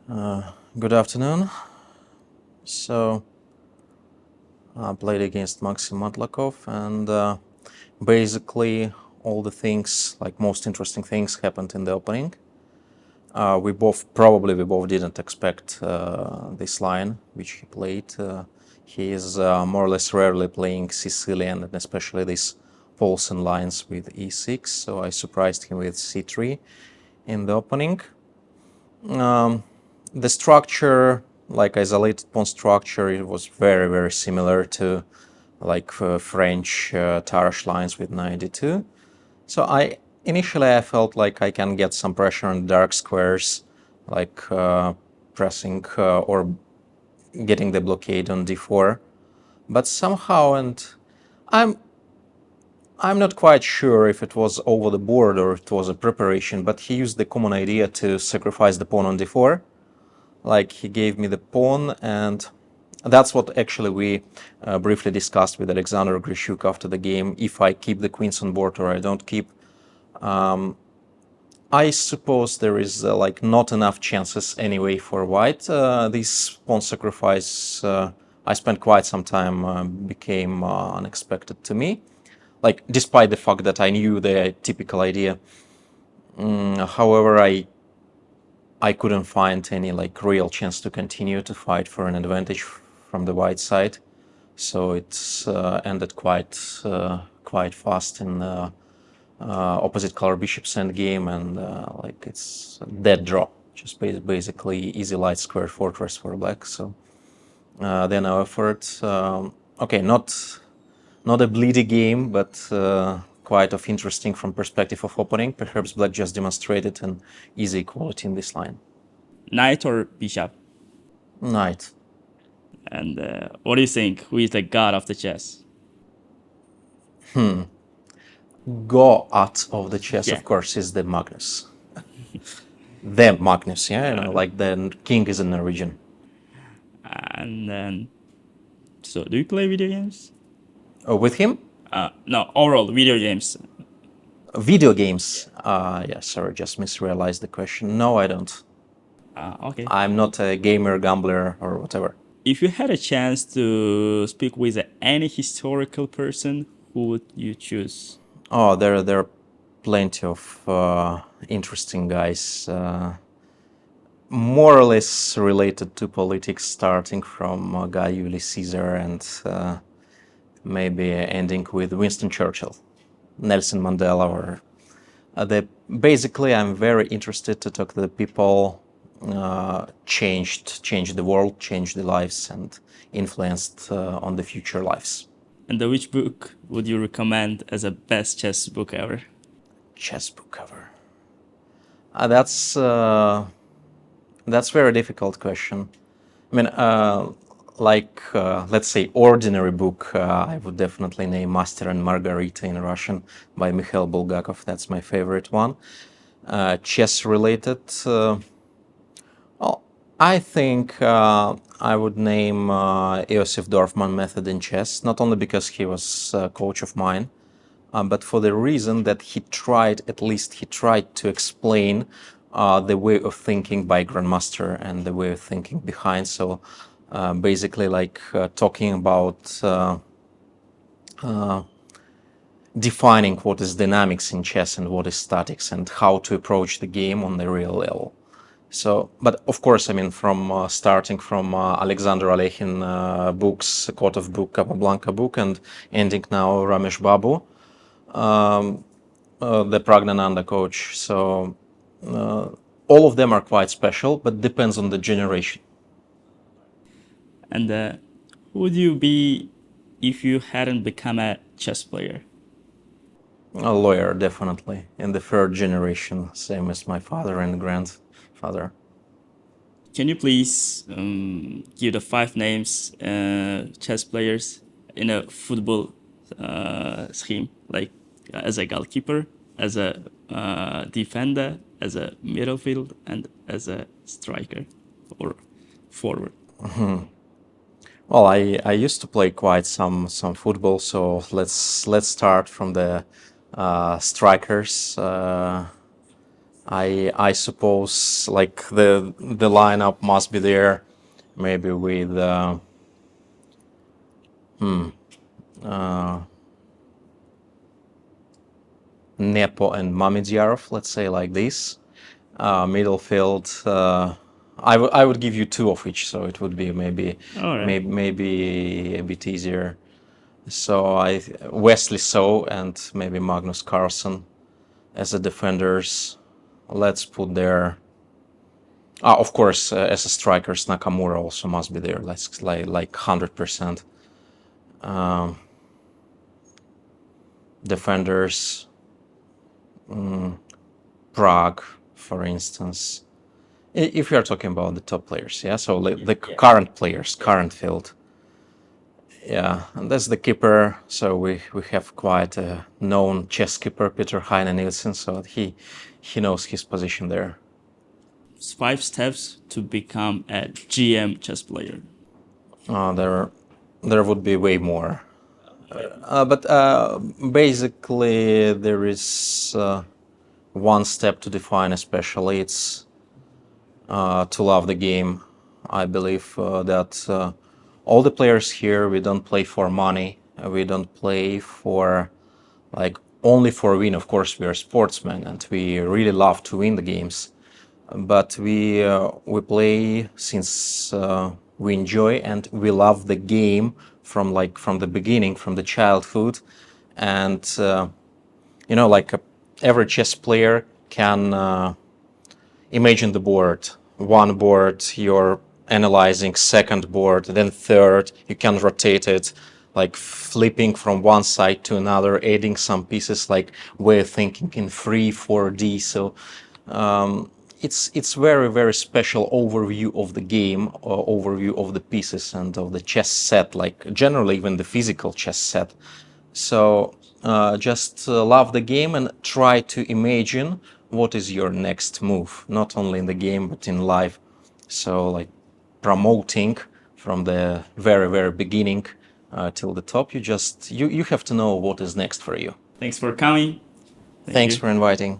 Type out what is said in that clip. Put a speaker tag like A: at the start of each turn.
A: Good afternoon. So I played against Maxim Matlakov, and basically all the things, like most interesting things, happened in the opening. We both didn't expect this line which he played. He is more or less rarely playing Sicilian, and especially these Paulsen lines with e6. So I surprised him with c3 in the opening. The structure, like isolated pawn structure, it was very similar to like French Tarrasch lines with 92. So initially I felt like I can get some pressure on dark squares, like pressing or getting the blockade on d4. But somehow, and I'm not quite sure if it was over the board or it was a preparation, but he used the common idea to sacrifice the pawn on d4. Like he gave me the pawn, and that's what actually we briefly discussed with Alexander Grishuk after the game. If I keep the queens on board or I don't keep, I suppose there is like not enough chances anyway for white. This pawn sacrifice, I spent quite some time, became unexpected to me. Like despite the fact that I knew the typical idea. However, I couldn't find any like real chance to continue to fight for an advantage from the white side, so it's ended quite fast in the opposite color bishop's endgame, and like it's a dead draw, just basically easy light square fortress for black. So then our effort, okay, not a bleedy game, but quite of interesting from perspective of opening. Perhaps black just demonstrated an easy equality in this line.
B: Knight or bishop?
A: Knight.
B: And what do you think? Who is the god of the chess?
A: God of the chess,
B: Yeah.
A: of course, is the Magnus. The Magnus, yeah, you know, like the king is in the region.
B: And then, so do you play video games?
A: With him?
B: No, overall video games.
A: Video games. Yeah, sorry, just misrealized the question. No, I don't.
B: Okay.
A: I'm not a gamer, gambler, or whatever.
B: If you had a chance to speak with any historical person, who would you choose?
A: Oh, there are plenty of interesting guys, more or less related to politics, starting from Guy Julius Caesar and maybe ending with Winston Churchill, Nelson Mandela, or basically I'm very interested to talk to the people changed the world, changed the lives, and influenced on the future lives.
B: And which book would you recommend as a best chess book ever?
A: Chess book cover. That's very difficult question. I mean, let's say ordinary book, I would definitely name Master and Margarita in Russian by Mikhail Bulgakov. That's my favorite one. Chess related, well, I think I would name Iosif Dorfman Method in Chess, not only because he was a coach of mine, but for the reason that he tried to explain the way of thinking by Grandmaster and the way of thinking behind. So basically like talking about defining what is dynamics in chess and what is statics and how to approach the game on the real level. So, but of course, I mean, from starting from Alexander Alechin books, Kotov book, Capablanca book, and ending now Ramesh Babu, the Pragnananda coach. So all of them are quite special, but depends on the generation.
B: And who would you be if you hadn't become a chess player?
A: A lawyer, definitely, in the third generation, same as my father and grandfather.
B: Can you please give the 5 names chess players in a football scheme, like as a goalkeeper, as a defender, as a midfield, and as a striker or forward?
A: Well, I used to play quite some football, so let's start from the strikers. I suppose like the lineup must be there, maybe with Nepo and Mamidyarov, let's say like this. Middle field, I would give you two of each, so it would be maybe
B: All right.
A: maybe a bit easier. So Wesley So and maybe Magnus Carlsen as the defenders. Let's put there. Of course, as a strikers, Nakamura also must be there. Let's like 100%. Defenders, Prague, for instance. If you are talking about the top players, yeah. So the current players, current field. Yeah, and that's the keeper. So we have quite a known chess keeper, Peter Heine Nielsen. So he knows his position there.
B: 5 steps to become a GM chess player.
A: There would be way more. But basically, there is one step to define, especially it's to love the game. I believe that all the players here, we don't play for money. We don't play for like only for win. Of course, we are sportsmen and we really love to win the games. But we play since we enjoy and we love the game from the beginning, from the childhood, and like every chess player can imagine the board. One board you're analyzing, second board, then third. You can rotate it, like flipping from one side to another, adding some pieces like we're thinking in 3-4D. So it's very, very special overview of the game, overview of the pieces and of the chess set, like generally even the physical chess set. So just love the game and try to imagine what is your next move, not only in the game but in life. So like promoting from the very, very beginning till the top, you have to know what is next for you.
B: Thanks for coming.
A: Thanks for inviting.